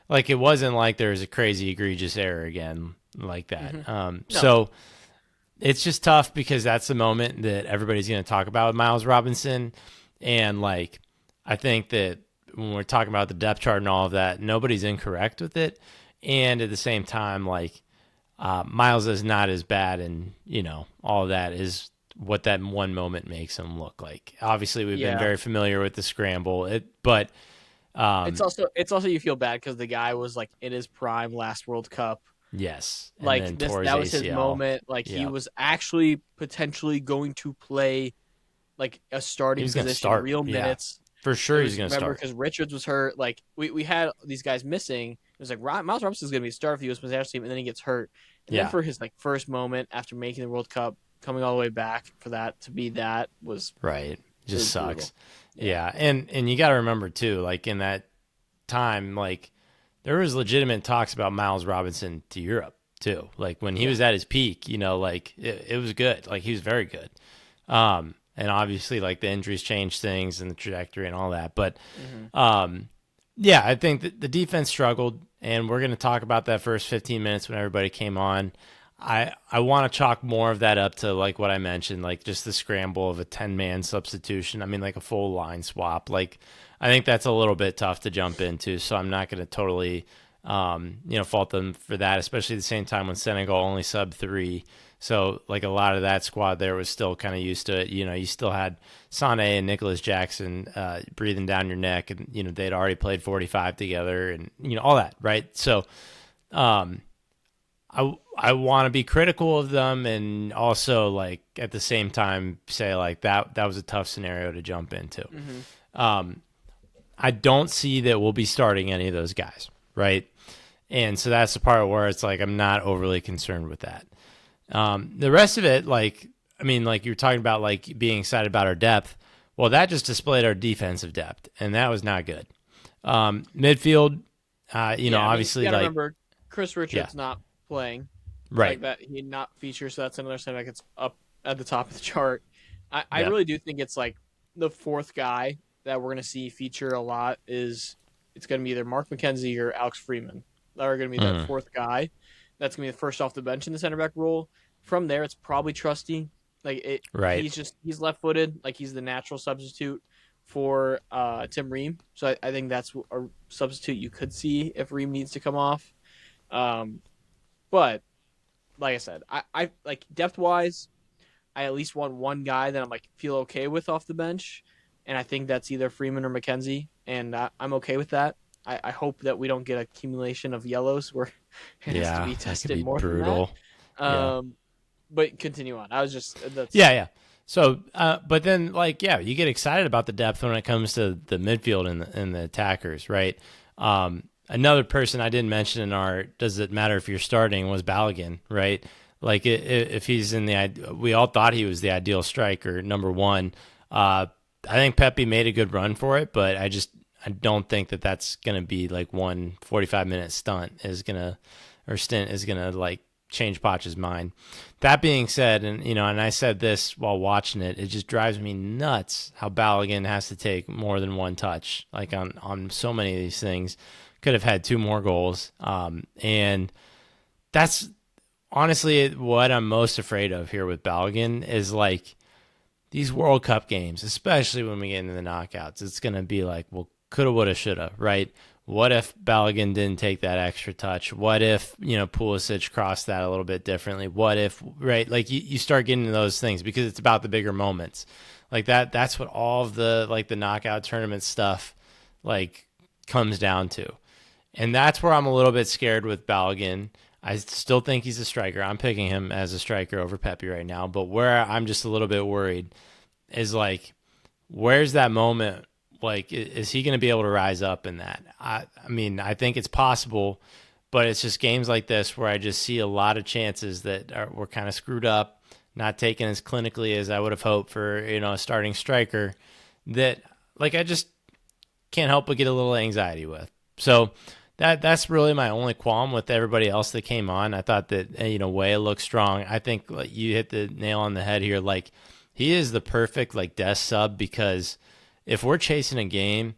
like it wasn't like there was a crazy egregious error again like that. Mm-hmm. No. So it's just tough because that's the moment that everybody's gonna talk about with Miles Robinson, and like I think that when we're talking about the depth chart and all of that, nobody's incorrect with it. And at the same time, like Miles is not as bad, and all of that is what that one moment makes him look like. Obviously, we've been Yeah. very familiar with the scramble, but It's also you feel bad because the guy was like in his prime last World Cup. yes, and then Like this, tore his that was his ACL. moment. Like he Yep, was actually potentially going to play like a he starting was going to position, start. real Yeah, minutes. for It sure, he's was going to remember start. because Richards was hurt. Like we had these guys missing. It was like Miles Robinson's going to be a starter for the U.S. national team, and then he gets hurt. And then Yeah, for his like first moment after making the World Cup, coming all the way back for that to be that was right. it Just was brutal. sucks. Yeah. Yeah, and you got to remember too, like in that time, like there was legitimate talks about Miles Robinson to Europe too. Like when he Yeah. was at his peak, like it was good. Like he was very good. and obviously like the injuries change things and the trajectory and all that. But Hmm. um, yeah, I think that the defense struggled, and we're going to talk about that first 15 minutes when everybody came on. I want to chalk more of that up to like what I mentioned, like just the scramble of a 10-man substitution. I mean, like a full line swap. Like I think that's a little bit tough to jump into, so I'm not going to totally fault them for that, especially at the same time when Senegal only sub three. So like a lot of that squad there was still kind of used to it. You still had Sane and Nicholas Jackson breathing down your neck, and they'd already played 45 together, and all that, right? So um, I want to be critical of them, and also like at the same time say like that was a tough scenario to jump into. Hmm. Um, I don't see that we'll be starting any of those guys, right? And so that's the part where it's like I'm not overly concerned with that. The rest of it, like I mean, like you're talking about like being excited about our depth. Well, that just displayed our defensive depth, and that was not good. Midfield, Yeah, I mean, you obviously, got to like remember Chris yeah, Richards not playing right. like that. He did not feature, so that's another center that gets up at the top of the chart. I Yeah. really do think it's like the fourth guy that we're gonna see feature a lot is it's gonna be either Mark McKenzie or Alex Freeman that are gonna be that Mm, fourth guy. That's gonna be the first off the bench in the center back role. From there, it's probably Trusty. Like it, right. he's left footed. Like he's the natural substitute for Tim Ream. So I think that's a substitute you could see if Ream needs to come off. Um, but like I said, I like depth wise, I at least want one guy that I'm like feel okay with off the bench, and I think that's either Freeman or McKenzie, and I'm okay with that. I hope that we don't get accumulation of yellows where it has to Yeah, be that could tested be more than that. brutal. Yeah. Um, but continue on. I was just Yeah, that's yeah. So, but then, like, yeah, you get excited about the depth when it comes to the midfield and the attackers, right? Another person I didn't mention in our "Does it matter if you're starting?" was Balogun, right? Like, if he's in we all thought he was the ideal striker, number one. I think Pepe made a good run for it, but I don't think that that's gonna be like one 45-minute stint is gonna like change Potch's mind. That being said, and I said this while watching it, it just drives me nuts how Balogun has to take more than one touch. Like on so many of these things, could have had two more goals. And that's honestly what I'm most afraid of here with Balogun is like these World Cup games, especially when we get into the knockouts. It's gonna be like, well, coulda, woulda, shoulda, right? What if Balogun didn't take that extra touch? What if, Pulisic crossed that a little bit differently? What if, right? Like you start getting into those things because it's about the bigger moments. Like that's what all of the like the knockout tournament stuff like comes down to. And that's where I'm a little bit scared with Balogun. I still think he's a striker. I'm picking him as a striker over Pepe right now. But where I'm just a little bit worried is like, where's that moment? Like, is he going to be able to rise up in that? I mean, I think it's possible, but it's just games like this where I just see a lot of chances that were kind of screwed up, not taken as clinically as I would have hoped for, a starting striker that, like, I just can't help but get a little anxiety with. So that's really my only qualm with everybody else that came on. I thought that Way looked strong. I think like, you hit the nail on the head here. Like he is the perfect like desk sub because if we're chasing a game,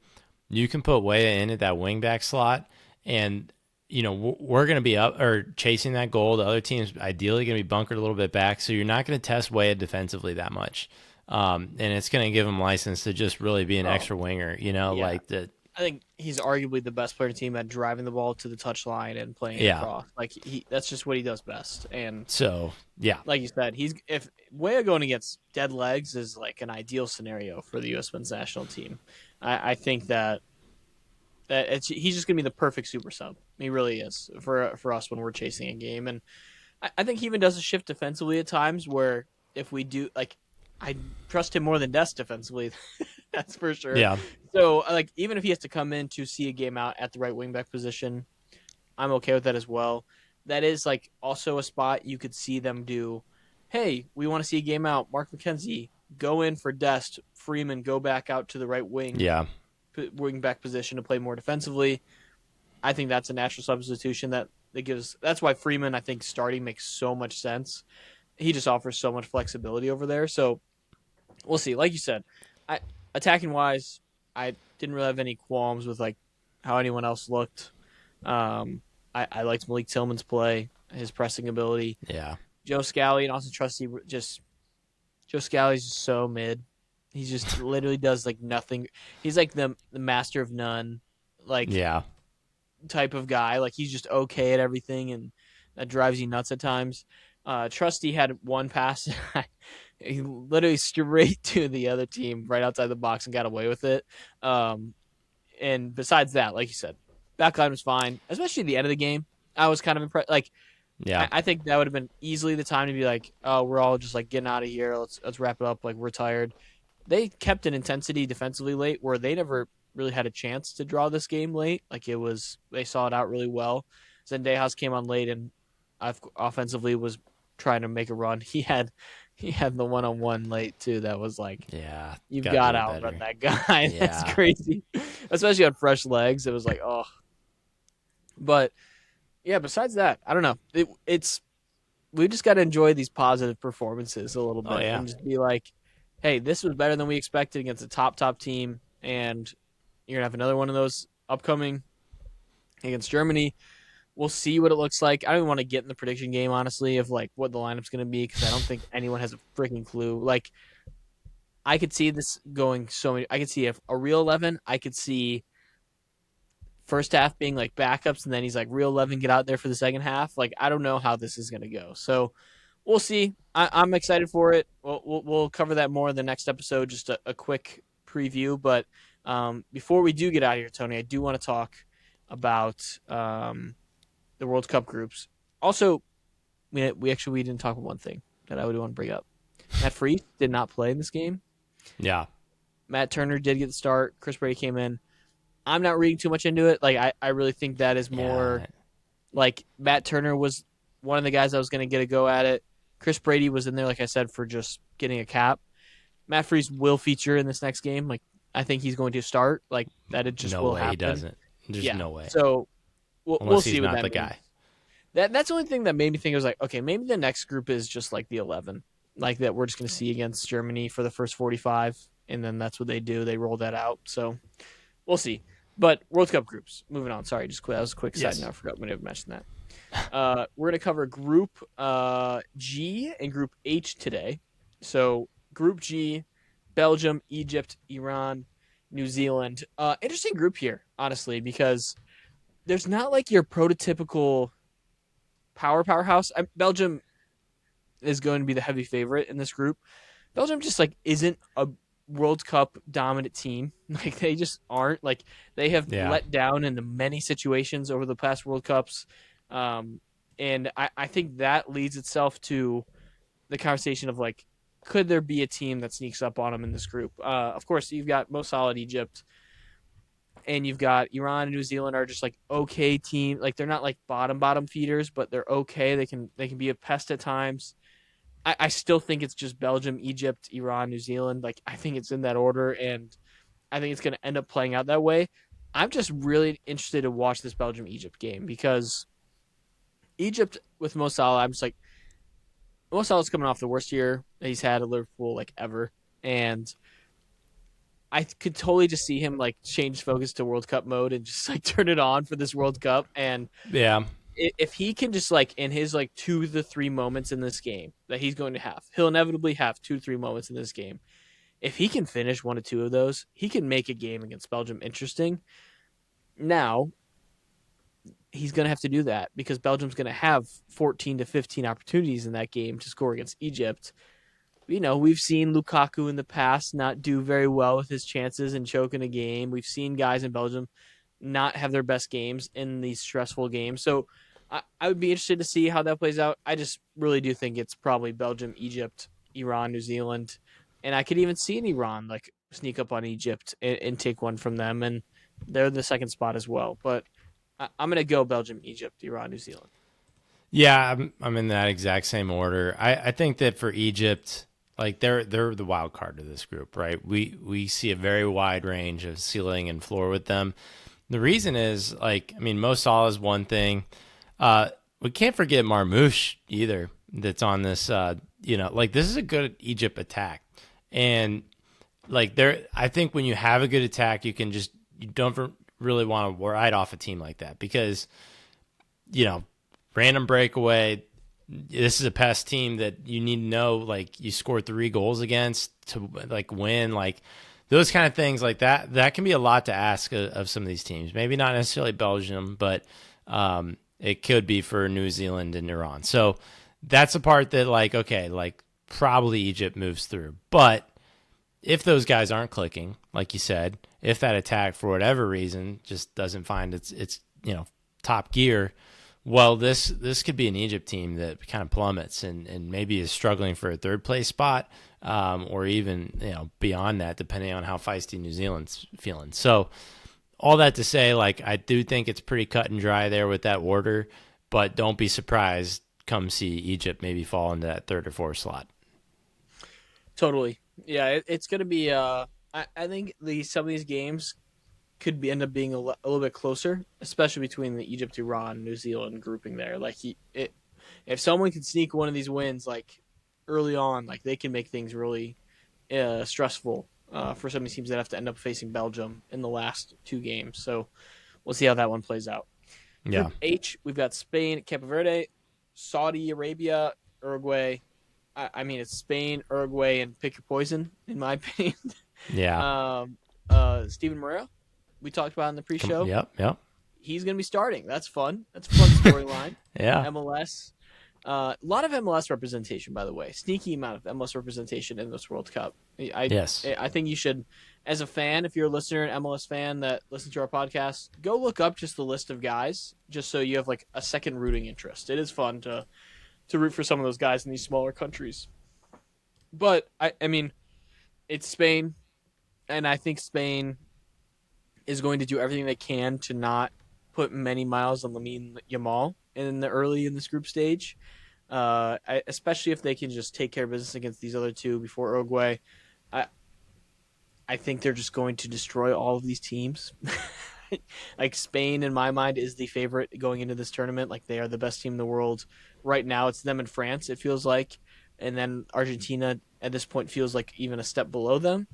you can put Way in at that wingback slot, and we're going to be up or chasing that goal. The other team's ideally going to be bunkered a little bit back, so you're not going to test Way defensively that much. And it's going to give him license to just really be an oh extra winger, yeah. like the I think he's arguably the best player on the team at driving the ball to the touchline and playing it yeah. across. Like that's just what he does best. And So yeah, like you said, he's if Weah going against dead legs is like an ideal scenario for the U.S. men's national team. I think that he's just gonna be the perfect super sub. He really is for us when we're chasing a game, and I think he even does a shift defensively at times where if we do like, I trust him more than Dest defensively. That's for sure. yeah, So like even if he has to come in to see a game out at the right wingback position, I'm okay with that as well. That is like also a spot you could see them do. Hey, we want to see a game out. Mark McKenzie go in for Dest. Freeman go back out to the right yeah, wing back position to play more defensively. I think that's a natural substitution that gives. That's why Freeman I think starting makes so much sense. He just offers so much flexibility over there. So we'll see. Like you said, I attacking wise, I didn't really have any qualms with like how anyone else looked. I liked Malik Tillman's play, his pressing ability. Yeah. Joe Scally and Austin Trusty just Joe Scally's just so mid. He just literally does like nothing. He's like the master of none, like Yeah. type of guy. Like he's just okay at everything, and that drives you nuts at times. Trusty had one pass, he literally straight to the other team right outside the box and got away with it. Um, and besides that, like you said, backline was fine, especially at the end of the game. I was kind of impressed. Like Yeah. I think that would have been easily the time to be like, oh, we're all just like getting out of here. Let's wrap it up. Like we're tired. They kept an intensity defensively late where they never really had a chance to draw this game late. Like it was, they saw it out really well. Zendejas came on late and offensively was trying to make a run. He had the 1-on-1 late too. That was like, Yeah. you've Gotta got do to it outrun better. that guy. That's Yeah. crazy, especially on fresh legs. It was like, oh, but yeah. Besides that, I don't know. It's we just got to enjoy these positive performances a little Oh bit yeah. and just be like, hey, this was better than we expected against a top team, and you're gonna have another one of those upcoming against Germany. We'll see what it looks like. I don't even want to get in the prediction game, honestly, of like what the lineup's gonna be because I don't think anyone has a freaking clue. Like I could see this going so many. I could see a real 11. I could see first half being like backups, and then he's like real 11, get out there for the second half. Like I don't know how this is gonna go. So we'll see. I'm excited for it. We'll cover that more in the next episode. Just a quick preview, but before we do get out of here, Tony, I do want to talk about the World Cup groups. Also, we didn't talk about one thing that I would want to bring up. Matt Freese did not play in this game. Yeah. Matt Turner did get the start. Chris Brady came in. I'm not reading too much into it. Like I really think that is more Yeah. like Matt Turner was one of the guys that was going to get a go at it. Chris Brady was in there, like I said, for just getting a cap. Matt Freese will feature in this next game. Like I think he's going to start. Like that it just No will way he happen. doesn't. There's Yeah. no way. So we'll Unless he's see what not that the means. guy. That's the only thing that made me think it was like, okay, maybe the next group is just like the 11, like that we're just going to see against Germany for the first 45, and then that's what they do. They roll that out. So we'll see. But World Cup groups. Moving on. Sorry, just that was a quick side Yes. note. I forgot we never mentioned that. We're going to cover Group G and Group H today. So Group G, Belgium, Egypt, Iran, New Zealand. Interesting group here, honestly, because there's not like your prototypical powerhouse. Belgium is going to be the heavy favorite in this group. Belgium just like isn't a World Cup dominant team. Like they just aren't. Like they have Yeah. let down in many situations over the past World Cups. And I think that leads itself to the conversation of like, could there be a team that sneaks up on them in this group? Of course, you've got most solid Egypt, and you've got Iran and New Zealand are just like okay team. Like they're not like bottom feeders, but they're okay. They can be a pest at times. I still think it's just Belgium, Egypt, Iran, New Zealand. Like I think it's in that order, and I think it's going to end up playing out that way. I'm just really interested to watch this Belgium Egypt game because Egypt with Mo Salah, I'm just like Mo Salah's coming off the worst year that he's had at Liverpool like ever, and I could totally just see him like change focus to World Cup mode and just like turn it on for this World Cup. And Yeah. if he can just like in his like 2 to 3 moments in this game that he's going to have, he'll inevitably have 2 to 3 moments in this game. If he can finish 1 to 2 of those, he can make a game against Belgium interesting. Now, he's going to have to do that because Belgium's going to have 14 to 15 opportunities in that game to score against Egypt. We've seen Lukaku in the past not do very well with his chances and choke in a game. We've seen guys in Belgium not have their best games in these stressful games. So I would be interested to see how that plays out. I just really do think it's probably Belgium, Egypt, Iran, New Zealand. And I could even see an Iran like sneak up on Egypt and take one from them. And they're the second spot as well. But I'm going to go Belgium, Egypt, Iran, New Zealand. Yeah, I'm in that exact same order. I think that for Egypt, like they're the wild card of this group, right? We see a very wide range of ceiling and floor with them. The reason is like, I mean, Mo Salah is one thing. We can't forget Marmoush either. That's on this. Like this is a good Egypt attack, And like I think when you have a good attack, you don't really want to ride off a team like that because random breakaway. This is a past team that you need to know, like you scored 3 goals against to like win, like those kind of things like that. That can be a lot to ask of some of these teams. Maybe not necessarily Belgium, but it could be for New Zealand and Iran. So that's a part that like, okay, like probably Egypt moves through. But if those guys aren't clicking, like you said, if that attack for whatever reason just doesn't find its top gear, well, this could be an Egypt team that kind of plummets and maybe is struggling for a third place spot, or even beyond that, depending on how feisty New Zealand's feeling. So all that to say, like I do think it's pretty cut and dry there with that order, but don't be surprised come see Egypt maybe fall into that third or fourth slot. Totally. Yeah, it's going to be. I think some of these games could end up being a little bit closer, especially between the Egypt, Iran, New Zealand grouping there. Like if someone can sneak one of these wins like early on, like they can make things really stressful for some of these teams that have to end up facing Belgium in the last 2 games. So we'll see how that one plays out. Yeah. Group H, we've got Spain, Cape Verde, Saudi Arabia, Uruguay. I mean, it's Spain, Uruguay, and pick your poison, in my opinion. Yeah. Steven Moreira, we talked about in the pre-show. Yep. Yep. He's going to be starting. That's fun. That's a fun storyline. Yeah. MLS. A lot of MLS representation, by the way. Sneaky amount of MLS representation in this World Cup. Yes. I think you should, as a fan, if you're a listener, an MLS fan that listens to our podcast, go look up just the list of guys, just so you have like a second rooting interest. It is fun to root for some of those guys in these smaller countries. But I mean, it's Spain, and I think Spain is going to do everything they can to not put many miles on Lamine Yamal in this group stage. Especially if they can just take care of business against these other two before Uruguay. I I think they're just going to destroy all of these teams. Like Spain, in my mind, is the favorite going into this tournament. Like they are the best team in the world right now. It's them and France. It feels like, and then Argentina at this point feels like even a step below them.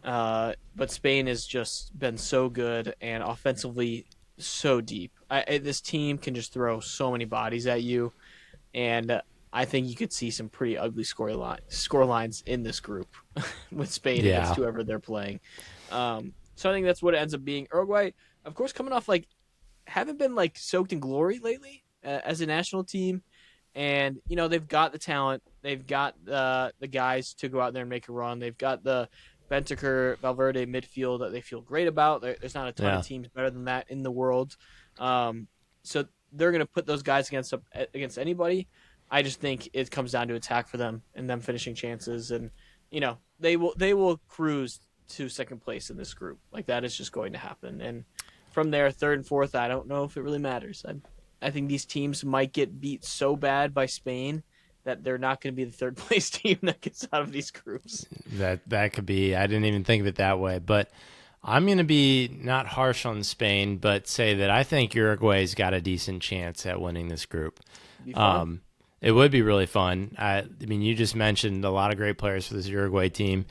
But Spain has just been so good and offensively so deep. This team can just throw so many bodies at you, and I think you could see some pretty ugly score lines in this group with Spain against Yeah. whoever they're playing. So I think that's what it ends up being. Uruguay, of course, coming off like haven't been like soaked in glory lately as a national team, and they've got the talent, they've got the guys to go out there and make a run. They've got the Bentancur, Valverde midfield that they feel great about. There's not a ton Yeah. of teams better than that in the world, so they're going to put those guys against anybody. I just think it comes down to attack for them and them finishing chances, and they will cruise to second place in this group. Like that is just going to happen, and from there, third and fourth, I don't know if it really matters. I think these teams might get beat so bad by Spain that they're not going to be the third place team that gets out of these groups. That could be. I didn't even think of it that way, but I'm going to be not harsh on Spain, but say that I think Uruguay's got a decent chance at winning this group. Be fun. It would be really fun. I mean, you just mentioned a lot of great players for this Uruguay team,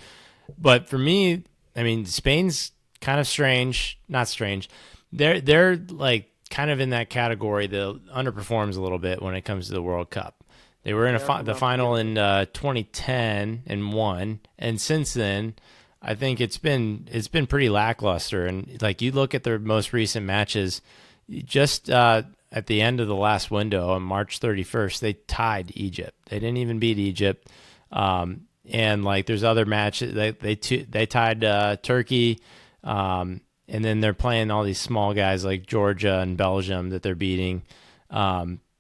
but for me, I mean, Spain's kind of strange. Not strange. They're like kind of in that category that underperforms a little bit when it comes to the World Cup. They were in the final in 2010 and won, and since then, I think it's been pretty lackluster. And like you look at their most recent matches, just at the end of the last window on March 31st, they tied Egypt. They didn't even beat Egypt. And like there's other matches they tied Turkey, and then they're playing all these small guys like Georgia and Belgium that they're beating.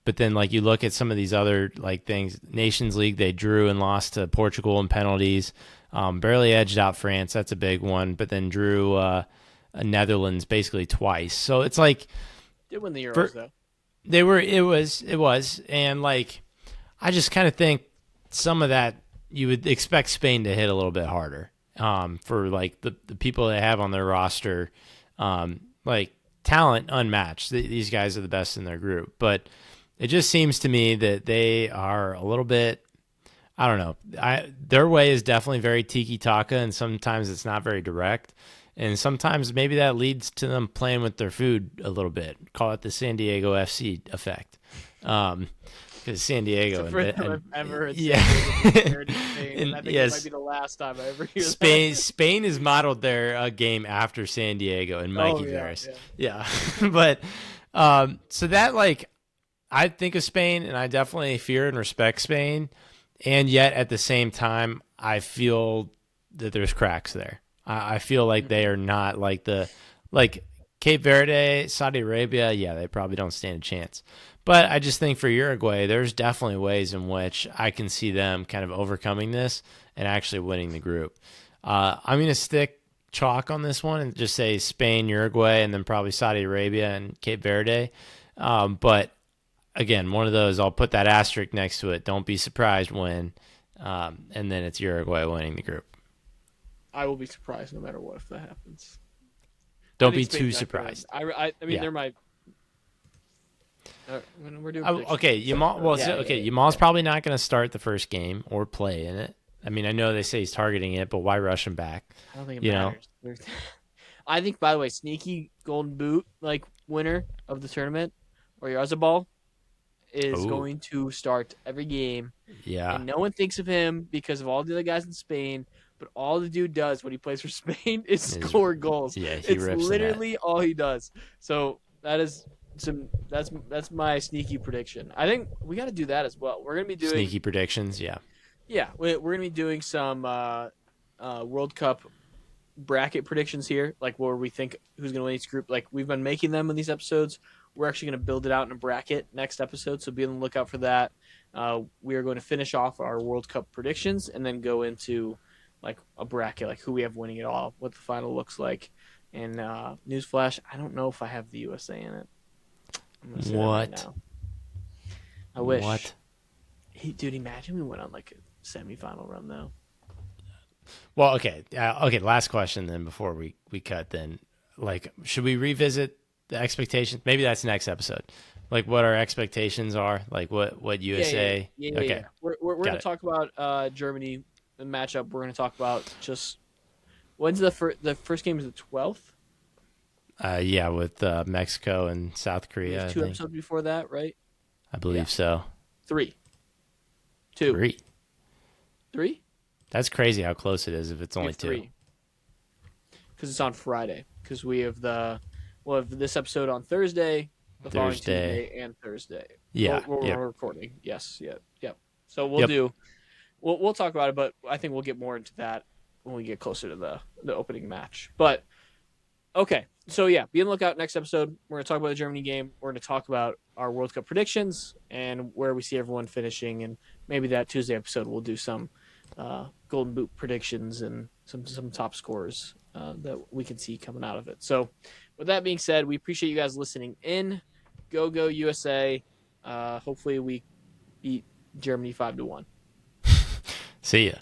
But then like you look at some of these other like things, Nations League, they drew and lost to Portugal in penalties. Barely edged out France, that's a big one. But then drew Netherlands basically twice. So it's like Did win the Euros though. it was, and like I just kind of think some of that you would expect Spain to hit a little bit harder, for like the people they have on their roster, like talent unmatched. These guys are the best in their group, but it just seems to me that they are a little bit, I don't know. Their way is definitely very tiki taka, and sometimes it's not very direct. And sometimes maybe that leads to them playing with their food a little bit. Call it the San Diego FC effect. Because San It's the Diego first time and I've ever heard yeah, San Diego be compared to Spain, and and I think it might yes, be the last time I ever hear that. Spain has modeled their game after San Diego and Oh Mikey yeah, Veras. yeah. Yeah, but so that like I think of Spain and I definitely fear and respect Spain, and yet at the same time I feel that there's cracks there. I feel like they Mhm. are not like like Cape Verde, Saudi Arabia. Yeah, they probably don't stand a chance. But I just think for Uruguay, there's definitely ways in which I can see them kind of overcoming this and actually winning the group. I'm going to stick chalk on this one and just say Spain, Uruguay, and then probably Saudi Arabia and Cape Verde. But again, one of those, I'll put that asterisk next to it. Don't be surprised when, and then it's Uruguay winning the group. I will be surprised no matter what if that happens. I Don't think be Spain's too not gonna. surprised. I mean, Yeah. they're my. When we're doing Okay, predictions. Yamal. Well, Yeah, okay, yeah, Yamal's yeah. probably not going to start the first game or play in it. I mean, I know they say he's targeting it, but why rush him back? I don't think it You know, matters. I think, by the way, sneaky golden boot like winner of the tournament or Yarzabal is oh going to start every game, yeah, and no one thinks of him because of all the other guys in Spain. But all the dude does when he plays for Spain is is score goals. yeah, he It's rips the net. literally all he does. So that is that's my sneaky prediction. I think we got to do that as well. We're gonna be doing Sneaky predictions, yeah. yeah, we're gonna be doing some World Cup bracket predictions here, like where we think who's going to win each group. Like we've been making them in these episodes. We're actually going to build it out in a bracket next episode, so be on the lookout for that. We are going to finish off our World Cup predictions and then go into like a bracket, like who we have winning it all, what the final looks like. And newsflash, I don't know if I have the USA in it. I'm going to say that right What? now. I wish. What? Dude, imagine we went on like a semifinal run though. Well, okay, okay. Last question then before we cut. Then, like, should we revisit the expectations? Maybe that's next episode. Like, what our expectations are. Like, what Yeah, yeah, yeah, USA? yeah, yeah. Okay, Yeah. We're got gonna it. talk about Germany the matchup. We're gonna talk about just when's the first game is the 12th. Yeah, with Mexico and South We have Korea, I two think. episodes before that, right? I Yeah, believe so. three, two, 3. three. That's crazy how close it is if it's We only have 2. three because it's on Friday. Because we'll have this episode on Thursday, the following Thursday. Tuesday, and Thursday. Yeah. Yep. We're recording. Yes, yeah, yep. So Yep. we'll talk about it, but I think we'll get more into that when we get closer to the opening match. But okay, so yeah, be on the lookout next episode. We're gonna talk about the Germany game. We're gonna talk about our World Cup predictions and where we see everyone finishing, and maybe that Tuesday episode we'll do some Golden Boot predictions and some top scores that we can see coming out of it. So, with that being said, we appreciate you guys listening in. Go USA! Hopefully we beat Germany 5-1. See ya.